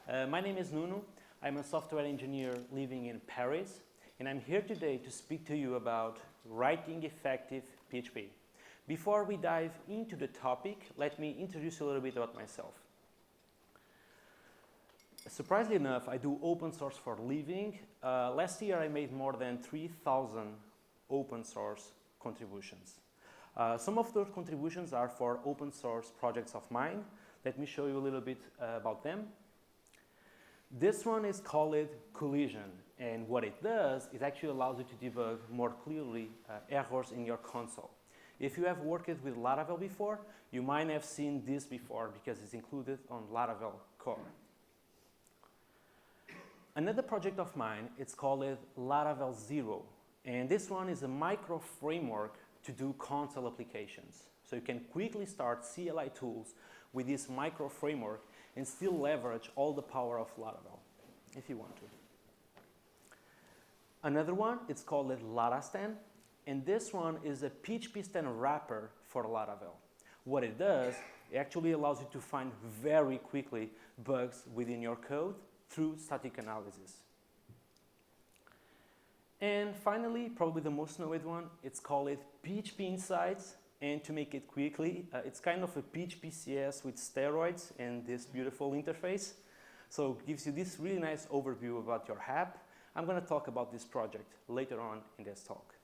My name is Nuno. I'm a software engineer living in Paris, and I'm here today to speak to you about writing effective PHP. Before we dive into the topic, let me introduce you a little bit about myself. Surprisingly enough, I do open source for a living. Last year I made more than 3,000 open source contributions. Some of those contributions are for open source projects of mine. Let me show you a little bit about them. This one is called Collision, and what it does is actually allows you to debug more clearly errors in your console. If you have worked with Laravel before, you might have seen this before because it's included on Laravel core. Another project of mine, it's called Laravel Zero, and this one is a micro framework to do console applications. So you can quickly start CLI tools with this micro framework and still leverage all the power of Laravel, if you want to. Another one, it's called Larastan, and this one is a PHP stand wrapper for Laravel. What it does, it actually allows you to find very quickly bugs within your code through static analysis. And finally, probably the most known one, it's called PHP Insights. And to make it quickly, it's kind of a PHP CS with steroids and this beautiful interface. So it gives you this really nice overview about your app. I'm going to talk about this project later on in this talk.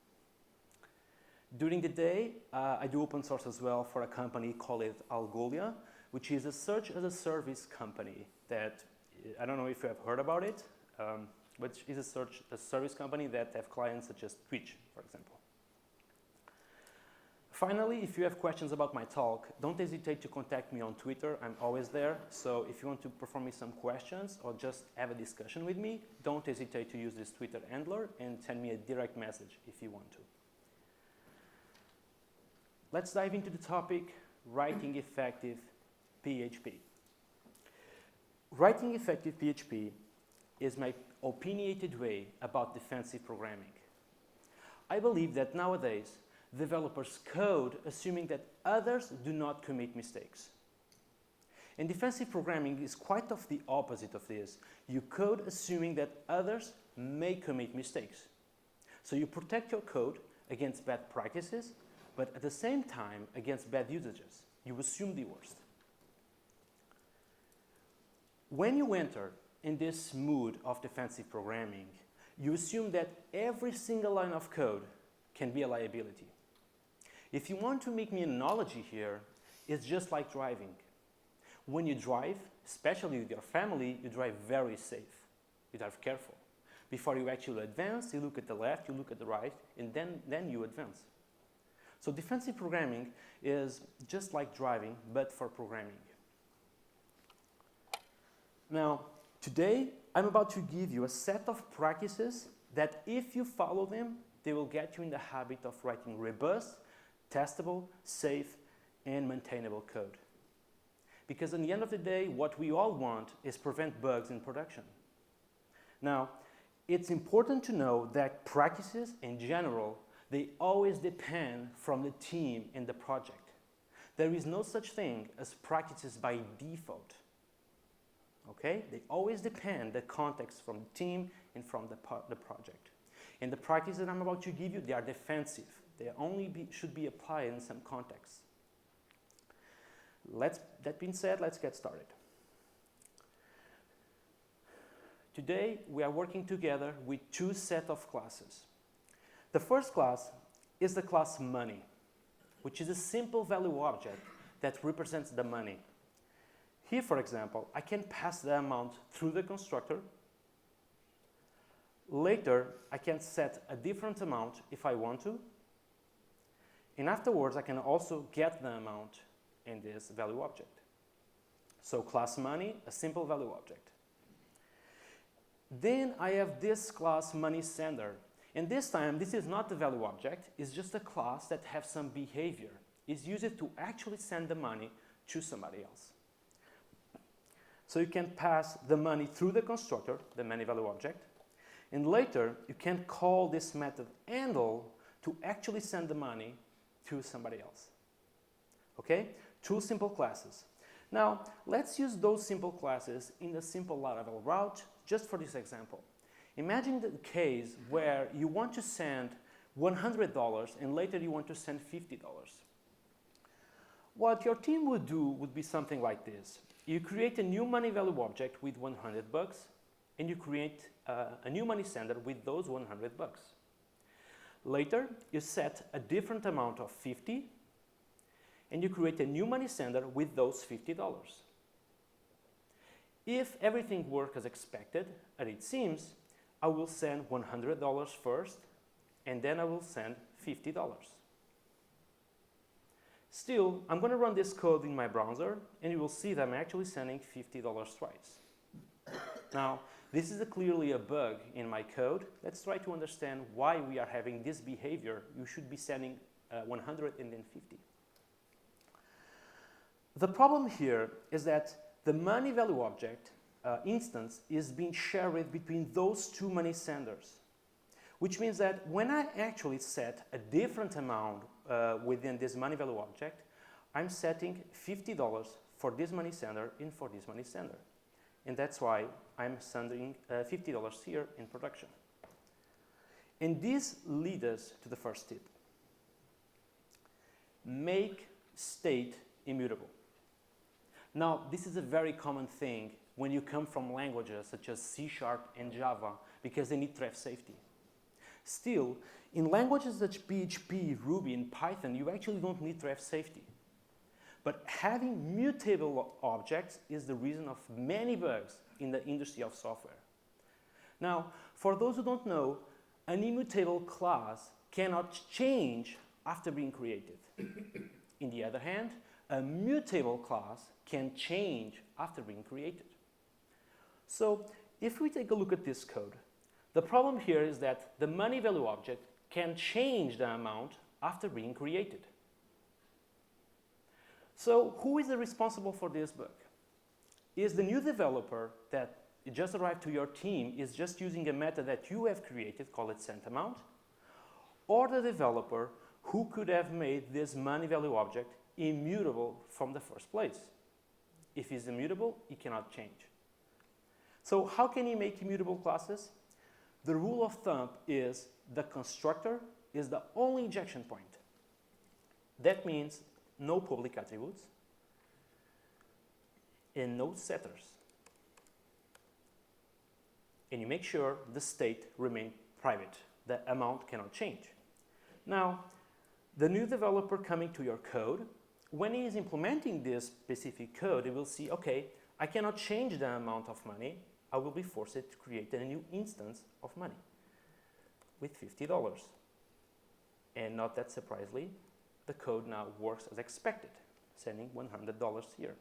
During the day, I do open source as well for a company called Algolia, which is a search as a service company that, I don't know if you have heard about it, but is a search as a service company that have clients such as Twitch, for example. Finally, if you have questions about my talk, don't hesitate to contact me on Twitter. I'm always there. So if you want to perform me some questions or just have a discussion with me, don't hesitate to use this Twitter handler and send me a direct message if you want to. Let's dive into the topic, writing effective PHP. Writing effective PHP is my opinionated way about defensive programming. I believe that nowadays, developers code assuming that others do not commit mistakes. And defensive programming is quite of the opposite of this. You code assuming that others may commit mistakes. So you protect your code against bad practices, but at the same time against bad usages. You assume the worst. When you enter in this mood of defensive programming, you assume that every single line of code can be a liability. If you want to make me an analogy here, it's just like driving. When you drive, especially with your family, you drive very safe. You drive careful. Before you actually advance, you look at the left, you look at the right, and then you advance. So defensive programming is just like driving, but for programming. Now, today, I'm about to give you a set of practices that if you follow them, they will get you in the habit of writing robust, testable, safe, and maintainable code. Because in the end of the day, what we all want is prevent bugs in production. Now, it's important to know that practices in general, they always depend from the team and the project. There is no such thing as practices by default. Okay? They always depend the context from the team and from the project. And the practices that I'm about to give you, they are defensive. They only should be applied in some context. That being said, let's get started. Today, we are working together with two sets of classes. The first class is the class money, which is a simple value object that represents the money. Here, for example, I can pass the amount through the constructor. Later, I can set a different amount if I want to. And afterwards, I can also get the amount in this value object. So class money, a simple value object. Then I have this class money sender. And this time, this is not the value object. It's just a class that has some behavior. It's used to actually send the money to somebody else. So you can pass the money through the constructor, the money value object. And later, you can call this method handle to actually send the money to somebody else. Okay? Two simple classes. Now, let's use those simple classes in a simple Laravel route just for this example. Imagine the case where you want to send $100 and later you want to send $50. What your team would do would be something like this. You create a new money value object with 100 bucks and you create a new money sender with those 100 bucks. Later, you set a different amount of 50 and you create a new money sender with those $50. If everything works as expected, and it seems, I will send $100 first and then I will send $50. Still, I'm going to run this code in my browser and you will see that I'm actually sending $50 twice. Now, this is clearly a bug in my code. Let's try to understand why we are having this behavior. You should be sending 100 and then 50. The problem here is that the money value object instance is being shared between those two money senders, which means that when I actually set a different amount within this money value object, I'm setting $50 for this money sender and for this money sender. And that's why I'm sending $50 here in production. And this leads us to the first tip. Make state immutable. Now, this is a very common thing when you come from languages such as C# and Java because they need thread safety. Still, in languages such as PHP, Ruby, and Python, you actually don't need thread safety. But having mutable objects is the reason of many bugs in the industry of software. Now, for those who don't know, an immutable class cannot change after being created. On the other hand, a mutable class can change after being created. So, if we take a look at this code, the problem here is that the money value object can change the amount after being created. So, who is responsible for this bug? Is the new developer that just arrived to your team is just using a method that you have created, call it sendAmount, or the developer who could have made this money value object immutable from the first place? If it's immutable, it cannot change. So how can you make immutable classes? The rule of thumb is the constructor is the only injection point. That means no public attributes and no setters. And you make sure the state remains private. The amount cannot change. Now, the new developer coming to your code, when he is implementing this specific code, he will see, okay, I cannot change the amount of money. I will be forced to create a new instance of money with $50. And not that surprisingly, the code now works as expected, sending $100 here.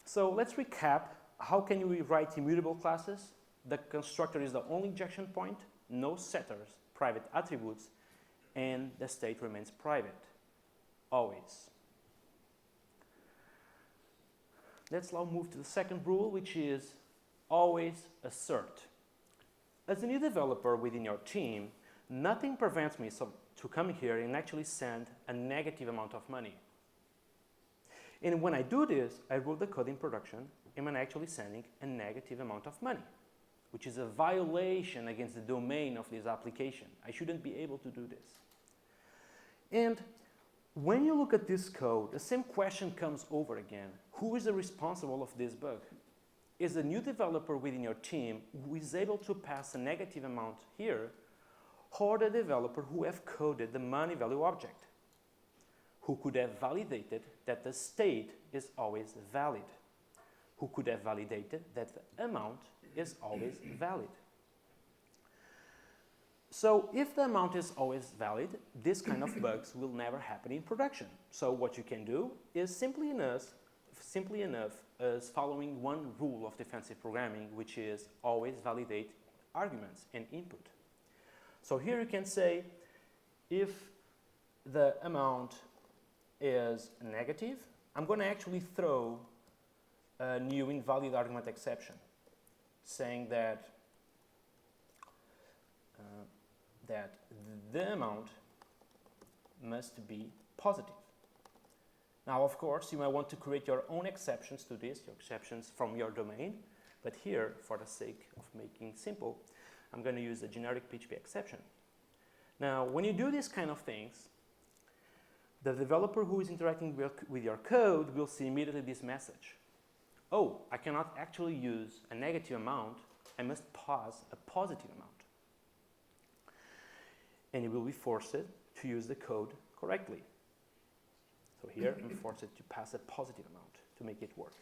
So let's recap. How can you rewrite immutable classes? The constructor is the only injection point, no setters, private attributes, and the state remains private, always. Let's now move to the second rule, which is always assert. As a new developer within your team, nothing prevents me to come here and actually send a negative amount of money. And when I do this, I wrote the code in production and I'm actually sending a negative amount of money, which is a violation against the domain of this application. I shouldn't be able to do this. And when you look at this code, the same question comes over again. Who is the responsible of this bug? Is the new developer within your team who is able to pass a negative amount here, or the developer who have coded the money value object, who could have validated that the state is always valid, who could have validated that the amount is always valid. So if the amount is always valid, this kind of bugs will never happen in production. So what you can do is simply enough as following one rule of defensive programming, which is always validate arguments and input. So here you can say, if the amount is negative, I'm going to actually throw a new invalid argument exception, saying that the amount must be positive. Now, of course, you might want to create your own exceptions to this, your exceptions from your domain. But here, for the sake of making simple, I'm going to use a generic PHP exception. Now, when you do these kind of things, the developer who is interacting with your code will see immediately this message. Oh, I cannot actually use a negative amount. I must pass a positive amount. And it will be forced to use the code correctly. So here, I'm forced to pass a positive amount to make it work.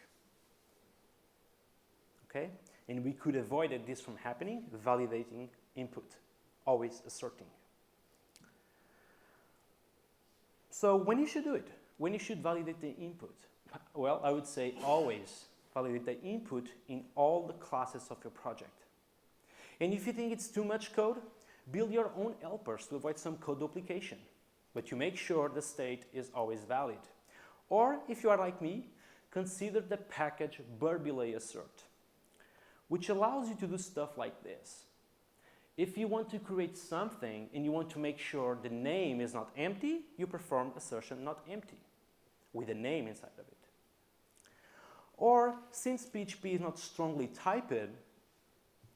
Okay? And we could avoid this from happening, validating input, always asserting. So when you should do it? When you should validate the input? Well, I would say always validate the input in all the classes of your project. And if you think it's too much code, build your own helpers to avoid some code duplication. But you make sure the state is always valid. Or, if you are like me, consider the package verbally assert, which allows you to do stuff like this. If you want to create something and you want to make sure the name is not empty, you perform assertion not empty, with a name inside of it. Or, since PHP is not strongly typed,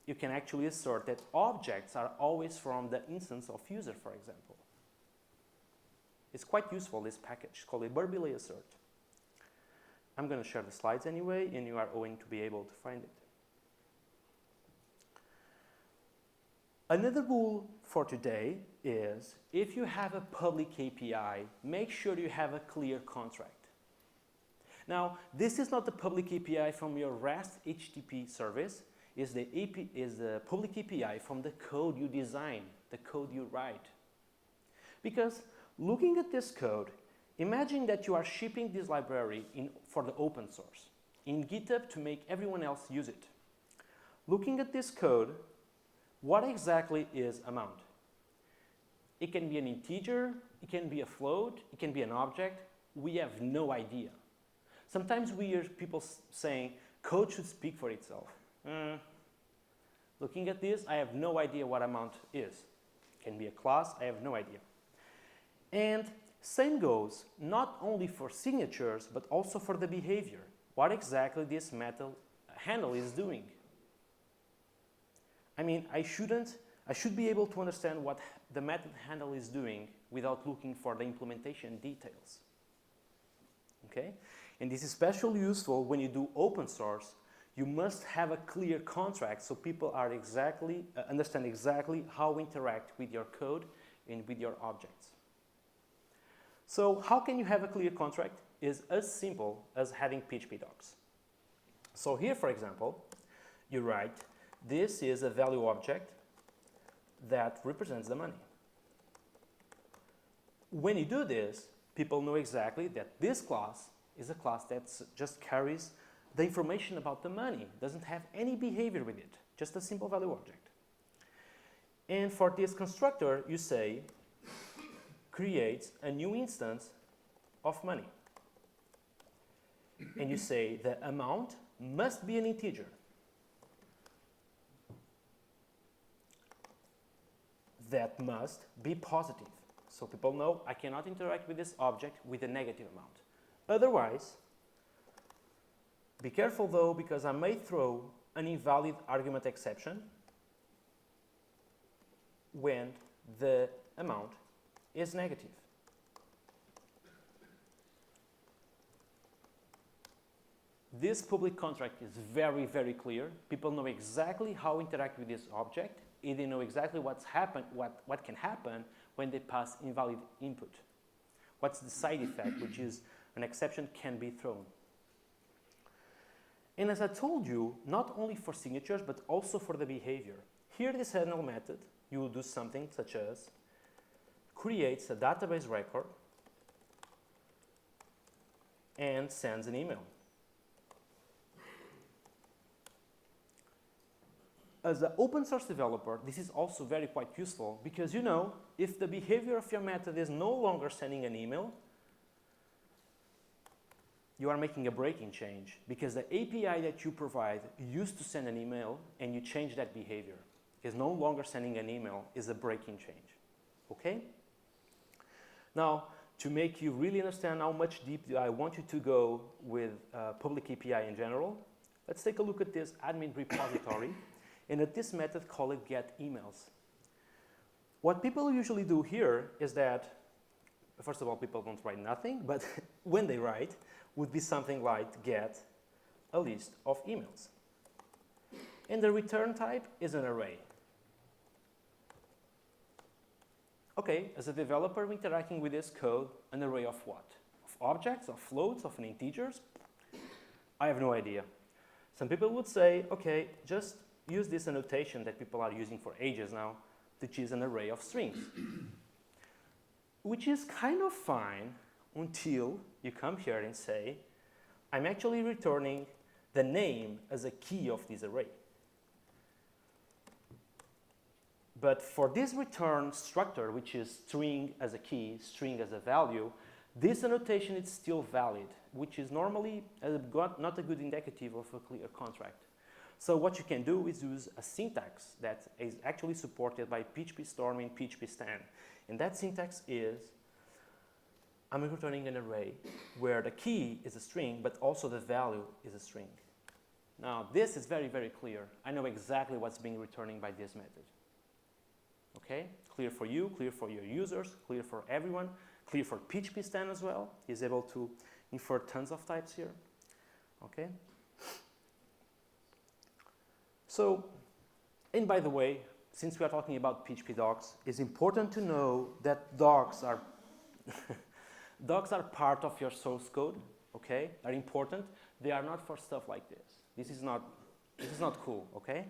you can actually assert that objects are always from the instance of user, for example. It's quite useful, this package, called a verbally assert. I'm going to share the slides anyway, and you are going to be able to find it. Another rule for today is, if you have a public API, make sure you have a clear contract. Now, this is not the public API from your REST HTTP service, it's the public API from the code you design, the code you write. Because looking at this code, imagine that you are shipping this library for the open source in GitHub to make everyone else use it. Looking at this code, what exactly is amount? It can be an integer, it can be a float, it can be an object. We have no idea. Sometimes we hear people saying, code should speak for itself. Looking at this, I have no idea what amount is. It can be a class, I have no idea. And same goes not only for signatures, but also for the behavior. What exactly this method handle is doing. I mean, I should be able to understand what the method handle is doing without looking for the implementation details. Okay? And this is especially useful when you do open source. You must have a clear contract so people are understand exactly how to interact with your code and with your objects. So how can you have a clear contract? Is as simple as having PHP docs. So here, for example, you write, this is a value object that represents the money. When you do this, people know exactly that this class is a class that just carries the information about the money, doesn't have any behavior with it, just a simple value object. And for this constructor, you say, create a new instance of money. And you say the amount must be an integer. That must be positive. So people know I cannot interact with this object with a negative amount. Otherwise, be careful though, because I may throw an invalid argument exception when the amount is negative. This public contract is very, very clear. People know exactly how to interact with this object, and they know exactly what can happen when they pass invalid input. What's the side effect, which is an exception can be thrown. And as I told you, not only for signatures, but also for the behavior. Here, this handle method, you will do something such as creates a database record and sends an email. As an open source developer, this is also quite useful because if the behavior of your method is no longer sending an email, you are making a breaking change because the API that you provide used to send an email and you change that behavior. Is no longer sending an email is a breaking change. Okay? Now, to make you really understand how much deep I want you to go with public API in general, let's take a look at this admin repository and at this method called get emails. What people usually do here is that, first of all, people don't write nothing, but when they write, would be something like get a list of emails. And the return type is an array. Okay, as a developer interacting with this code, an array of what? Of objects, of floats, of integers? I have no idea. Some people would say, okay, just use this annotation that people are using for ages now, which is an array of strings. Which is kind of fine until you come here and say, I'm actually returning the name as a key of this array. But for this return structure, which is string as a key, string as a value, this annotation is still valid, which is normally not a good indicative of a clear contract. So what you can do is use a syntax that is actually supported by PHP Storm and PHP Stan. And that syntax is, I'm returning an array where the key is a string, but also the value is a string. Now, this is very, very clear. I know exactly what's being returning by this method. Okay, clear for you, clear for your users, clear for everyone, clear for PHP Stan as well. He's able to infer tons of types here. Okay. So, and by the way, since we are talking about PHP docs, it's important to know that docs are docs are part of your source code. Okay, are important. They are not for stuff like this. This is not cool. Okay.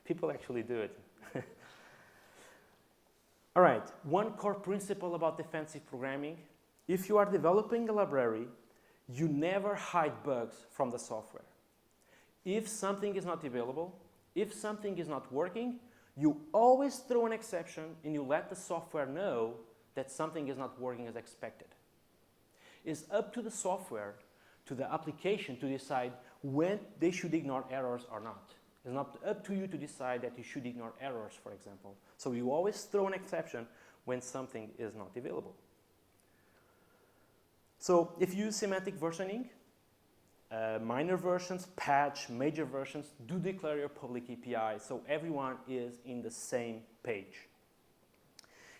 People actually do it. All right, one core principle about defensive programming. If you are developing a library, you never hide bugs from the software. If something is not available, if something is not working, you always throw an exception and you let the software know that something is not working as expected. It's up to the software, to the application to decide when they should ignore errors or not. It's not up to you to decide that you should ignore errors, for example. So you always throw an exception when something is not available. So if you use semantic versioning, minor versions, patch, major versions, do declare your public API so everyone is in the same page.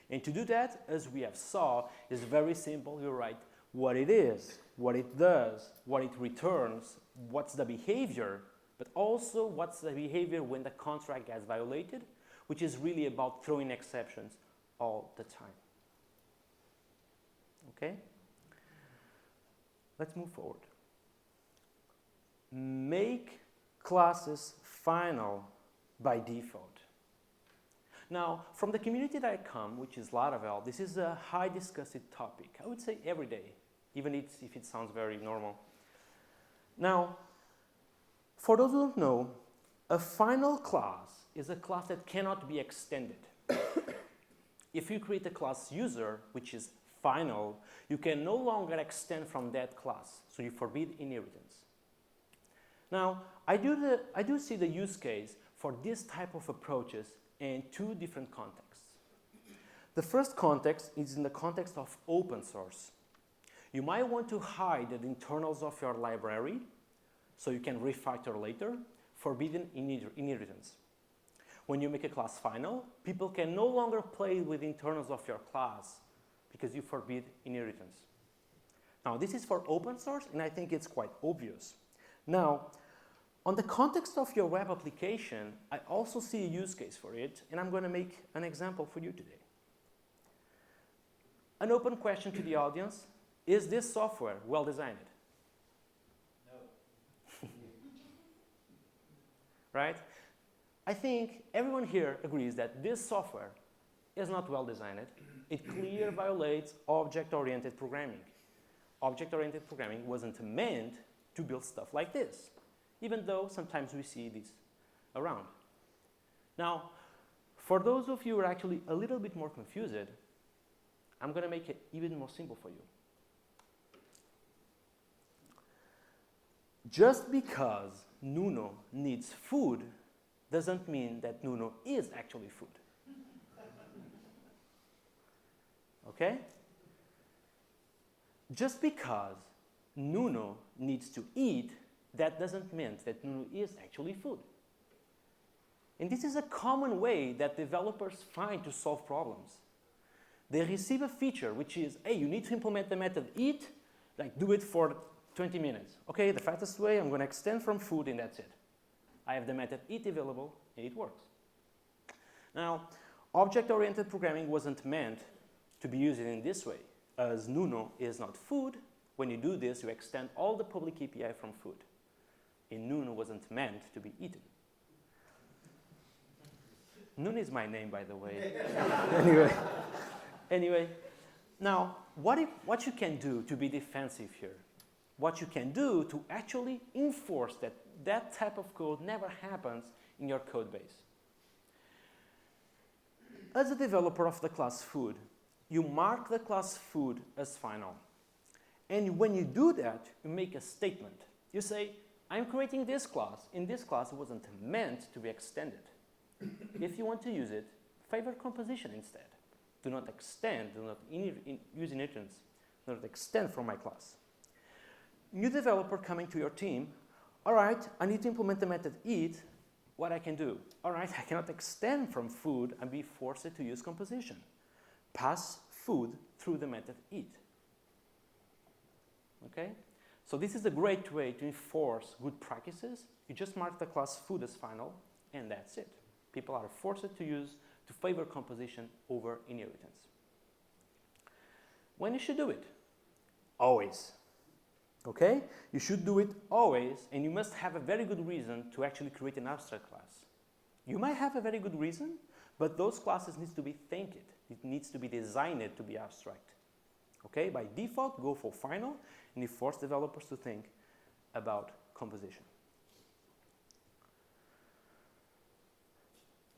And to do that, as we have saw, is very simple. You write what it is, what it does, what it returns, what's the behavior, but also what's the behavior when the contract gets violated, which is really about throwing exceptions all the time. Okay? Let's move forward. Make classes final by default. Now, from the community that I come, which is Laravel, this is a high discussed topic. I would say every day, even if it sounds very normal. Now, for those who don't know, a final class is a class that cannot be extended. If you create a class user, which is final, you can no longer extend from that class, so you forbid inheritance. Now, I do see the use case for this type of approaches in two different contexts. The first context is in the context of open source. You might want to hide the internals of your library so you can refactor later, forbidden inheritance. When you make a class final, people can no longer play with internals of your class because you forbid inheritance. Now, this is for open source, and I think it's quite obvious. Now, on the context of your web application, I also see a use case for it, and I'm going to make an example for you today. An open question to the audience: is this software well designed? No. Right? I think everyone here agrees that this software is not well designed. It clearly violates object-oriented programming. Object-oriented programming wasn't meant to build stuff like this, even though sometimes we see this around. Now, for those of you who are actually a little bit more confused, I'm going to make it even more simple for you. Just because Nuno needs food doesn't mean that Nuno is actually food. Okay? Just because Nuno needs to eat, that doesn't mean that Nuno is actually food. And this is a common way that developers find to solve problems. They receive a feature which is, hey, you need to implement the method eat, like do it for 20 minutes. Okay, the fastest way, I'm going to extend from food and that's it. I have the method eat available and it works. Now, object-oriented programming wasn't meant to be used in this way. As Nuno is not food, when you do this, you extend all the public API from food. And Nuno wasn't meant to be eaten. Nuno is my name, by the way. Anyway, now, what you can do to be defensive here? What you can do to actually enforce that that type of code never happens in your code base. As a developer of the class food, you mark the class food as final. And when you do that, you make a statement. You say, I'm creating this class, and this class wasn't meant to be extended. If you want to use it, favor composition instead. Do not extend, do not use inheritance, do not extend from my class. New developer coming to your team, all right, I need to implement the method eat, what I can do? All right, I cannot extend from food and be forced to use composition. Pass food through the method eat. Okay? So this is a great way to enforce good practices. You just mark the class food as final, and that's it. People are forced to favor composition over inheritance. When you should do it? Always. Okay? You should do it always, and you must have a very good reason to actually create an abstract class. You might have a very good reason, but those classes need to be thinked. It needs to be designed to be abstract. Okay? By default, go for final, and you force developers to think about composition.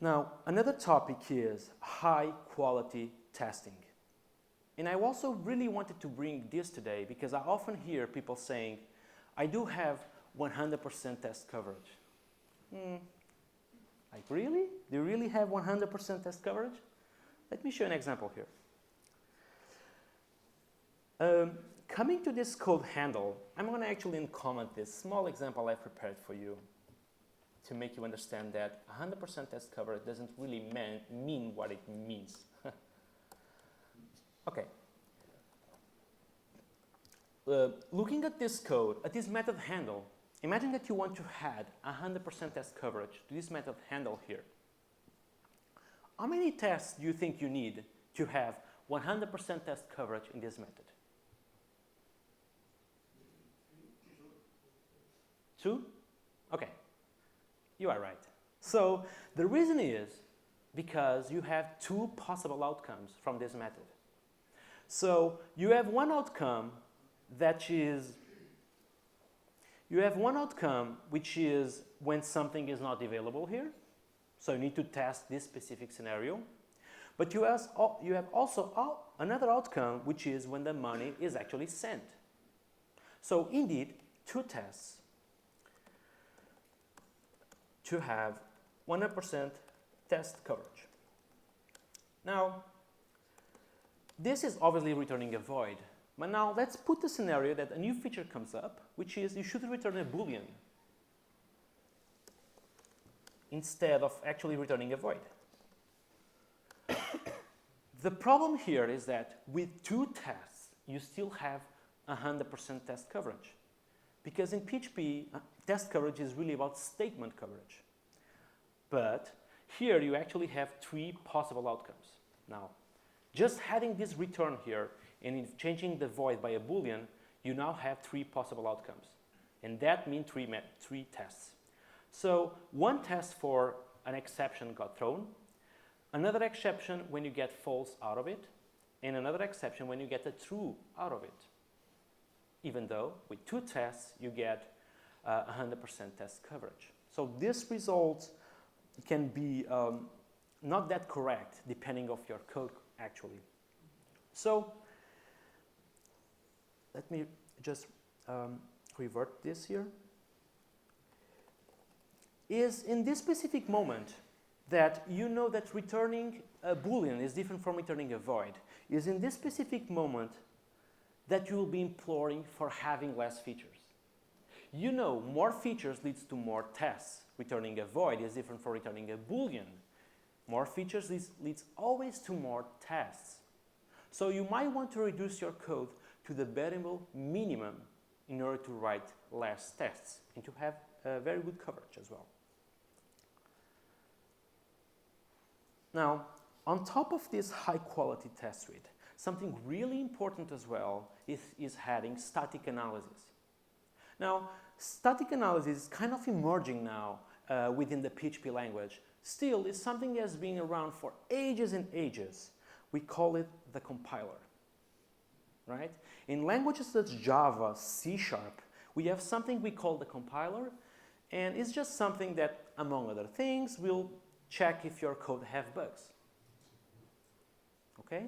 Now, another topic is high quality testing. And I also really wanted to bring this today because I often hear people saying, I do have 100% test coverage. Like, really? Do you really have 100% test coverage? Let me show you an example here. Coming to this code handle, I'm going to actually uncomment this small example I prepared for you to make you understand that 100% test coverage doesn't really mean what it means. Okay. Looking at this code, at this method handle, imagine that you want to add 100% test coverage to this method handle here. How many tests do you think you need to have 100% test coverage in this method? 2? Okay. You are right. So the reason is because you have 2 possible outcomes from this method. So you have one outcome which is when something is not available here. So you need to test this specific scenario. But you have also another outcome which is when the money is actually sent. So indeed, 2 tests to have 100% test coverage. Now, this is obviously returning a void. But now let's put the scenario that a new feature comes up, which is you should return a boolean instead of actually returning a void. The problem here is that with 2 tests, you still have 100% test coverage. Because in PHP, test coverage is really about statement coverage. But here you actually have 3 possible outcomes. Now, just having this return here and in changing the void by a boolean, you now have 3 possible outcomes. And that means 3 tests. So one test for an exception got thrown, another exception when you get false out of it, and another exception when you get a true out of it. Even though with 2 tests, you get 100% test coverage. So this result can be not that correct depending on your code actually. So let me just revert this here. Is in this specific moment that you know that returning a boolean is different from returning a void. Is in this specific moment that you will be imploring for having less features. You know, more features leads to more tests. Returning a void is different from returning a boolean. More features leads always to more tests. So you might want to reduce your code to the variable minimum in order to write less tests and to have very good coverage as well. Now, on top of this high quality test suite, something really important as well is having static analysis. Now, static analysis is kind of emerging now within the PHP language. Still, it's something that has been around for ages and ages. We call it the compiler, right? In languages such as Java, C#, we have something we call the compiler, and it's just something that, among other things, will check if your code has bugs. Okay?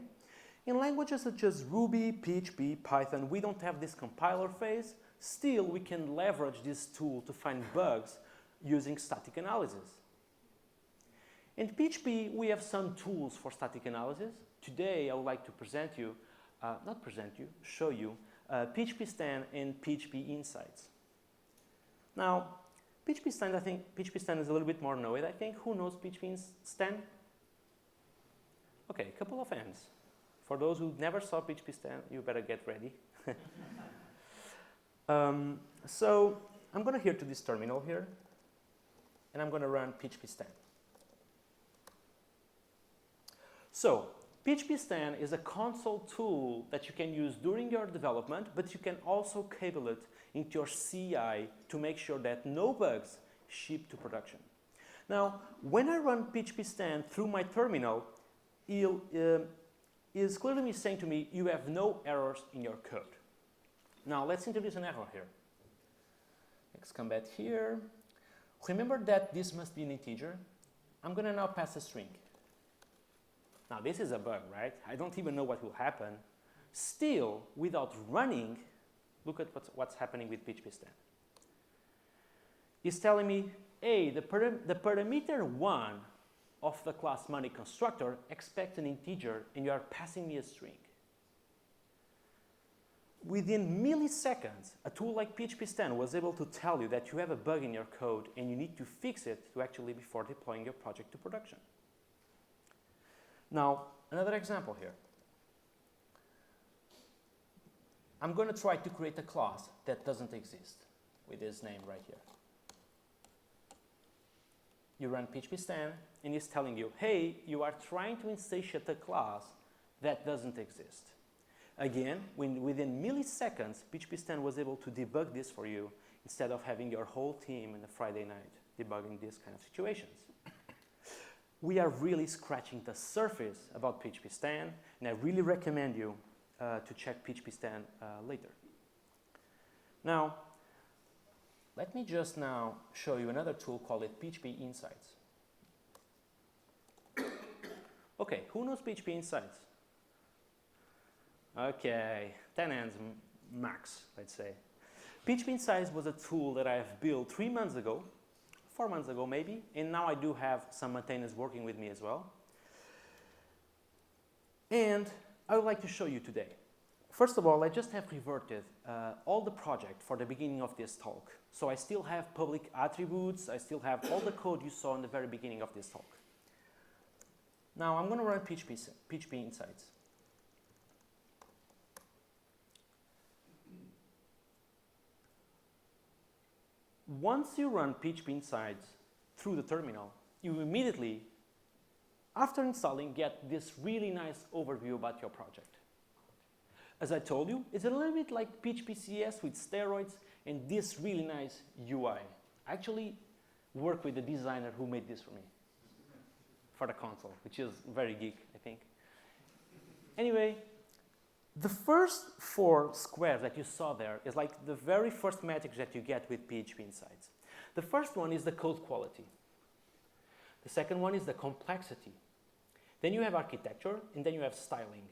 In languages such as Ruby, PHP, Python, we don't have this compiler phase. Still, we can leverage this tool to find bugs using static analysis. In PHP, we have some tools for static analysis. Today, I would like to show you PHP Stand and PHP Insights. Now, PHP Stand, I think PHP Stand is a little bit more known, I think. Who knows PHP Stand? Okay, a couple of hands. For those who never saw PHP Stand, you better get ready. So I'm going to head to this terminal here, and I'm going to run PHP Stand. So PHP Stand is a console tool that you can use during your development, but you can also cable it into your CI to make sure that no bugs ship to production. Now, when I run PHP Stand through my terminal, it's clearly saying to me, you have no errors in your code. Now, let's introduce an error here. Let's come back here. Remember that this must be an integer. I'm going to now pass a string. Now, this is a bug, right? I don't even know what will happen. Still, without running, look at what's happening with PHP Stand. It's telling me, hey, the parameter 1 of the class money constructor expects an integer, and you are passing me a string. Within milliseconds, a tool like PHP Stand was able to tell you that you have a bug in your code and you need to fix it before deploying your project to production. Now, another example here. I'm going to try to create a class that doesn't exist with this name right here. You run PHP Stand and it's telling you, hey, you are trying to instantiate a class that doesn't exist. Again, within milliseconds, PHP Stand was able to debug this for you instead of having your whole team on a Friday night debugging these kind of situations. We are really scratching the surface about PHP Stand, and I really recommend you to check PHP Stand later. Now, let me just now show you another tool called PHP Insights. Okay, who knows PHP Insights? Okay, 10 hands max, let's say. PHP Insights was a tool that I have built 3 months ago, 4 months ago maybe, and now I do have some maintainers working with me as well. And I would like to show you today. First of all, I just have reverted all the project for the beginning of this talk. So I still have public attributes, I still have all the code you saw in the very beginning of this talk. Now I'm going to run PHP Insights. Once you run PHP Insights through the terminal, you immediately, after installing, get this really nice overview about your project. As I told you, it's a little bit like PHP CS with steroids and this really nice UI. I actually work with the designer who made this for me, for the console, which is very geek, I think. Anyway, the first 4 squares that you saw there is like the very first metrics that you get with PHP Insights. The first one is the code quality. The second one is the complexity. Then you have architecture, and then you have styling.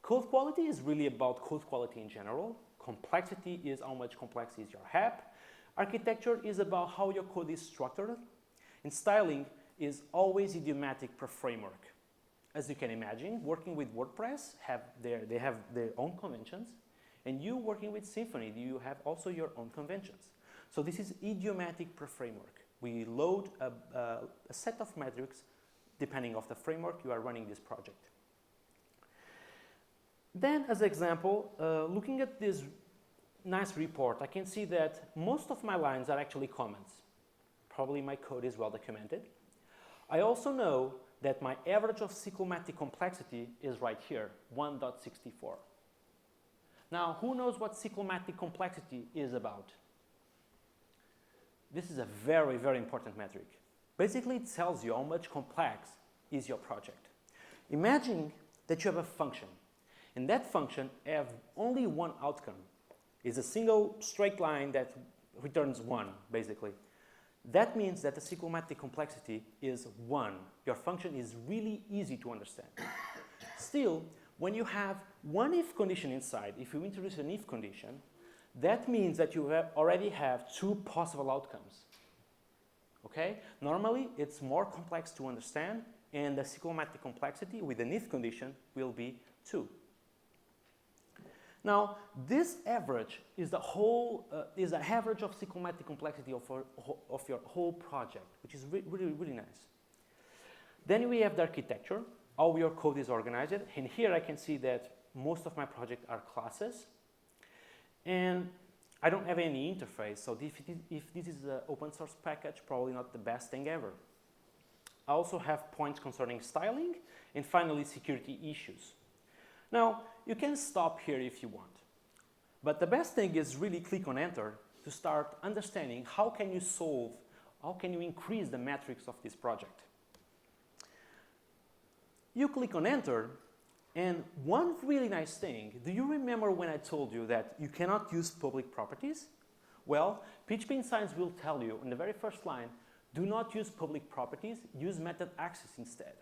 Code quality is really about code quality in general. Complexity is how much complex is your app. Architecture is about how your code is structured. And styling is always idiomatic per framework. As you can imagine, working with WordPress, they have their own conventions. And you working with Symfony, you have also your own conventions. So this is idiomatic per framework. We load a set of metrics depending on the framework you are running this project. Then, as an example, looking at this nice report, I can see that most of my lines are actually comments. Probably my code is well documented. I also know that my average of cyclomatic complexity is right here, 1.64. Now, who knows what cyclomatic complexity is about? This is a very, very important metric. Basically, it tells you how much complex is your project. Imagine that you have a function, and that function has only one outcome. It's a single straight line that returns 1, basically. That means that the cyclomatic complexity is 1. Your function is really easy to understand. Still, when you have one if condition inside, if you introduce an if condition, that means that you already have 2 possible outcomes. Okay? Normally, it's more complex to understand, and the cyclomatic complexity with an if condition will be 2. Now, this average is the average of cyclomatic complexity of your whole project, which is really, really nice. Then we have the architecture, how your code is organized, and here I can see that most of my projects are classes, and I don't have any interface, so if this is an open source package, probably not the best thing ever. I also have points concerning styling, and finally security issues. Now, you can stop here if you want, but the best thing is really click on enter to start understanding how can you increase the metrics of this project. You click on enter, and one really nice thing, do you remember when I told you that you cannot use public properties? Well, PHP Insights will tell you in the very first line, do not use public properties, use method access instead.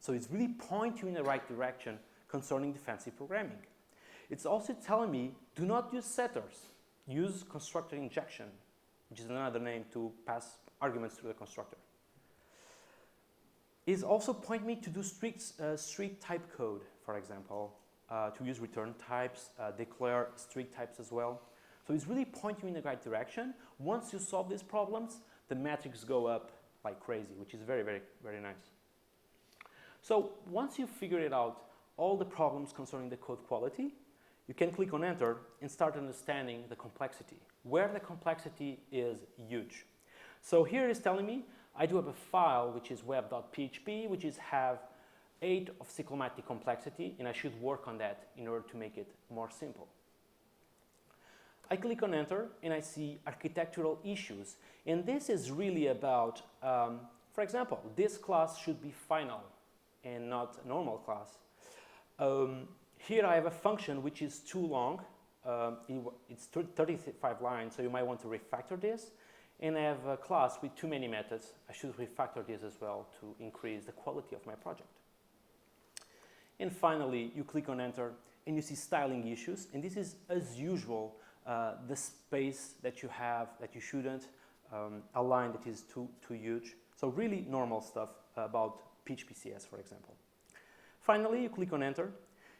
So it's really pointing you in the right direction concerning defensive programming. It's also telling me, do not use setters, use constructor injection, which is another name to pass arguments to the constructor. It's also pointing me to do strict type code, for example, to use return types, declare strict types as well. So it's really pointing you in the right direction. Once you solve these problems, the metrics go up like crazy, which is very, very, very nice. So once you figure it out, all the problems concerning the code quality, you can click on enter and start understanding the complexity, where the complexity is huge. So here it's telling me I do have a file which is web.php, which have 8 of cyclomatic complexity, and I should work on that in order to make it more simple. I click on enter and I see architectural issues, and this is really about, for example, this class should be final and not a normal class. Here I have a function which is too long. It's 35 lines, so you might want to refactor this. And I have a class with too many methods. I should refactor this as well to increase the quality of my project. And finally, you click on enter and you see styling issues. And this is, as usual, the space that you have that you shouldn't, a line that is too huge. So really normal stuff about PHPCS, for example. Finally, you click on enter,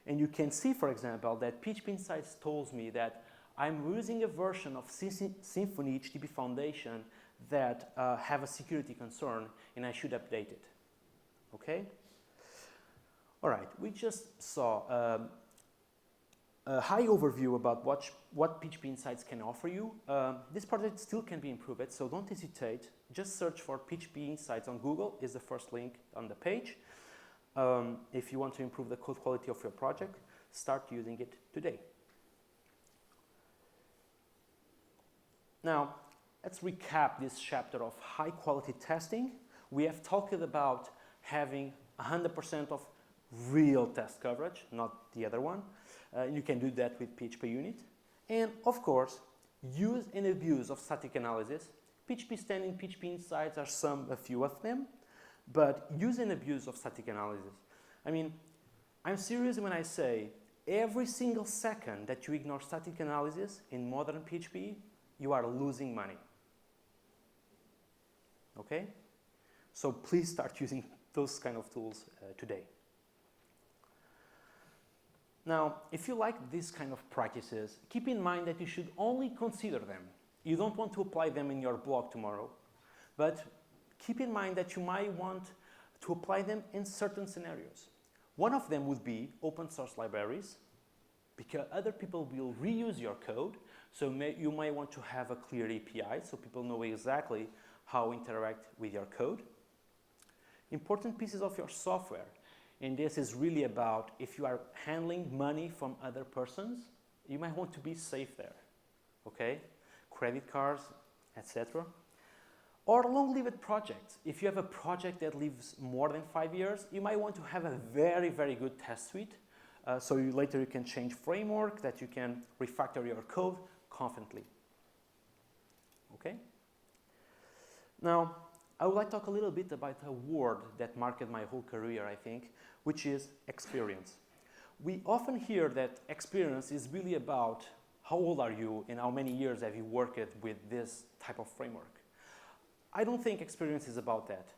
and you can see, for example, that PHP Insights tells me that I'm using a version of Symfony HTTP Foundation that have a security concern, and I should update it. Okay? All right, we just saw a high overview about what PHP Insights can offer you. This project still can be improved, so don't hesitate. Just search for PHP Insights on Google, is the first link on the page. If you want to improve the code quality of your project, start using it today. Now, let's recap this chapter of high quality testing. We have talked about having 100% of real test coverage, not the other one. You can do that with PHP Unit. And of course, use and abuse of static analysis. PHP Stand and PHP Insights are a few of them, but use and abuse of static analysis. I mean, I'm serious when I say every single second that you ignore static analysis in modern PHP, you are losing money. Okay? So please start using those kind of tools today. Now, if you like this kind of practices, keep in mind that you should only consider them. You don't want to apply them in your blog tomorrow, but keep in mind that you might want to apply them in certain scenarios. One of them would be open source libraries, because other people will reuse your code, so you might want to have a clear API so people know exactly how to interact with your code. Important pieces of your software, and this is really about if you are handling money from other persons, you might want to be safe there, okay? Credit cards, etc. Or long-lived projects. If you have a project that lives more than 5 years, you might want to have a very, very good test suite. So later you can change framework, that you can refactor your code confidently. Okay? Now, I would like to talk a little bit about a word that marked my whole career, I think, which is experience. We often hear that experience is really about how old are you and how many years have you worked with this type of framework. I don't think experience is about that.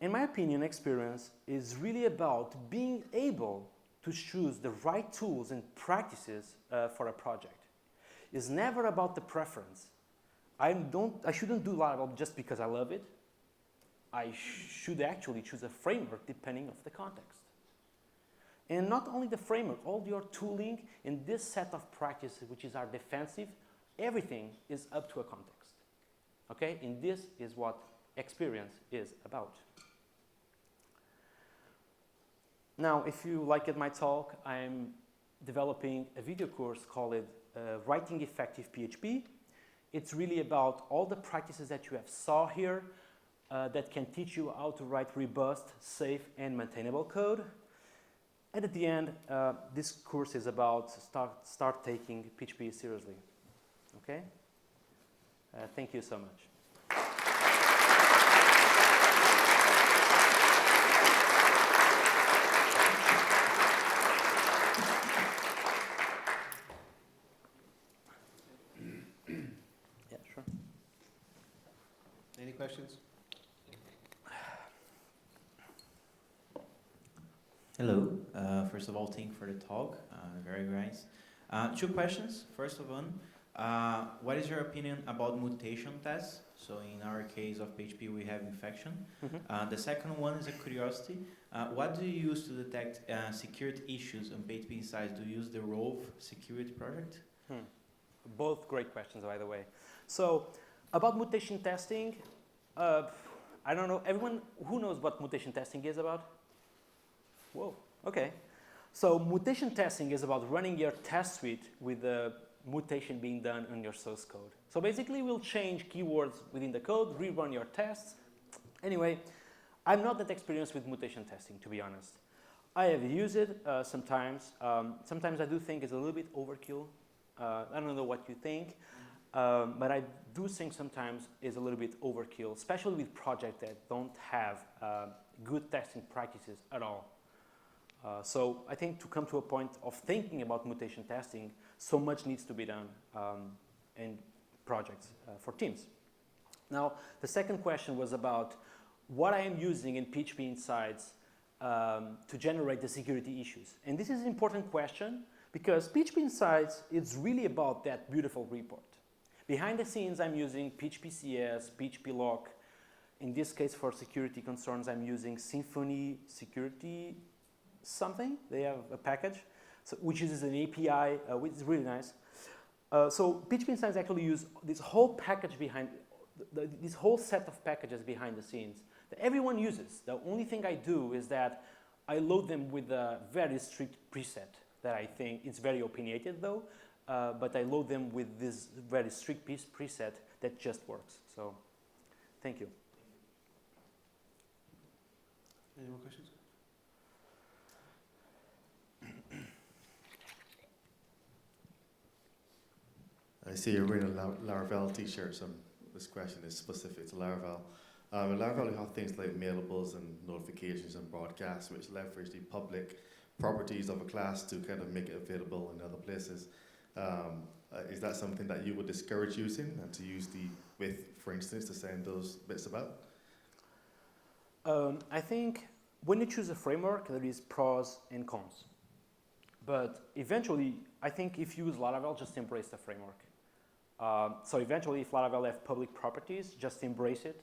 In my opinion, experience is really about being able to choose the right tools and practices for a project. It's never about the preference. I shouldn't do Laravel just because I love it. I should actually choose a framework depending on the context. And not only the framework, all your tooling in this set of practices, which is our defensive, everything is up to a context. Okay, and this is what experience is about. Now, if you liked my talk, I'm developing a video course called Writing Effective PHP. It's really about all the practices that you have saw here that can teach you how to write robust, safe, and maintainable code. And at the end, this course is about start taking PHP seriously. Okay? Thank you so much. Yeah, sure. Any questions? Hello. First of all, thank you for the talk. Very nice. 2 questions. First of all, what is your opinion about mutation tests? So in our case of PHP, we have infection. Mm-hmm. The second one is a curiosity. What do you use to detect security issues on PHP Insights? Do you use the Rove security project? Both great questions, by the way. So about mutation testing, I don't know, everyone who knows what mutation testing is about? Whoa, okay. So mutation testing is about running your test suite with the mutation being done on your source code. So basically we'll change keywords within the code, rerun your tests. Anyway, I'm not that experienced with mutation testing, to be honest. I have used it sometimes. Sometimes I do think it's a little bit overkill. I don't know what you think, but I do think sometimes it's a little bit overkill, especially with projects that don't have good testing practices at all. So I think to come to a point of thinking about mutation testing, so much needs to be done in projects for teams. Now, the second question was about what I am using in PHP Insights to generate the security issues. And this is an important question because PHP Insights is really about that beautiful report. Behind the scenes, I'm using PHP CS, PHP Lock. In this case, for security concerns, I'm using Symfony Security something. They have a package, which uses an API, which is really nice. So PHP Insights actually use this whole package behind, this whole set of packages behind the scenes that everyone uses. The only thing I do is that I load them with a very strict preset that I think it's very opinionated though, but I load them with this very strict preset that just works. So thank you. Any more questions? I see you're wearing a Laravel t-shirt, so this question is specific to Laravel. In Laravel, you have things like mailables and notifications and broadcasts, which leverage the public properties of a class to kind of make it available in other places. Is that something that you would discourage using, and to use the with, for instance, to send those bits about? I think when you choose a framework, there is pros and cons. But eventually, I think if you use Laravel, just embrace the framework. So eventually, if Laravel have public properties, just embrace it.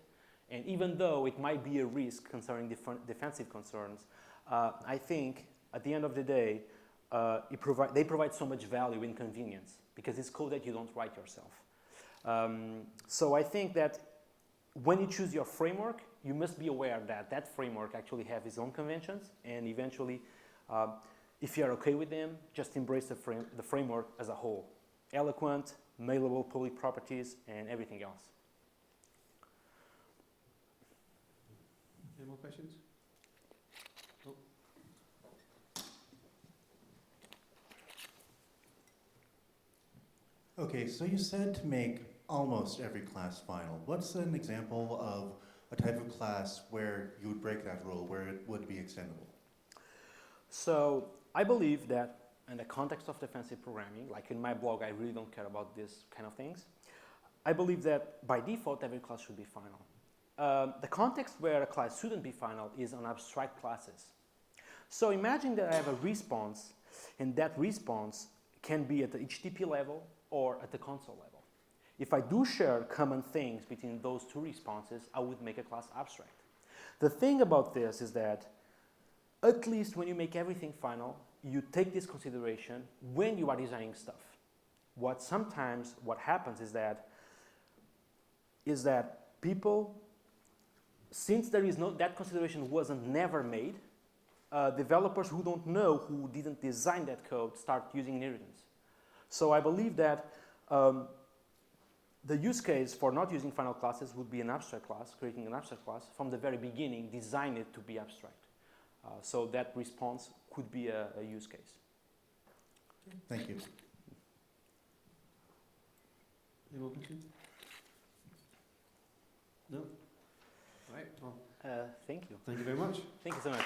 And even though it might be a risk concerning defensive concerns, I think at the end of the day, they provide so much value in convenience because it's code that you don't write yourself. So I think that when you choose your framework, you must be aware that that framework actually has its own conventions, and eventually, if you're okay with them, just embrace the framework as a whole. Eloquent, mailable public properties, and everything else. Any more questions? Oh. Okay, so you said to make almost every class final. What's an example of a type of class where you would break that rule, where it would be extendable? So I believe that in the context of defensive programming, like in my blog, I really don't care about this kind of things. I believe that by default, every class should be final. The context where a class shouldn't be final is on abstract classes. So imagine that I have a response, and that response can be at the HTTP level or at the console level. If I do share common things between those two responses, I would make a class abstract. The thing about this is that at least when you make everything final, you take this consideration when you are designing stuff. Sometimes what happens is that people, since that consideration wasn't never made, developers who don't know, who didn't design that code, start using inheritance. So I believe that the use case for not using final classes would be an abstract class, creating an abstract class from the very beginning, design it to be abstract. So that response could be a use case. Thank you. Any more questions? No? All right, well, Thank you. thank you very much. Thank you so much.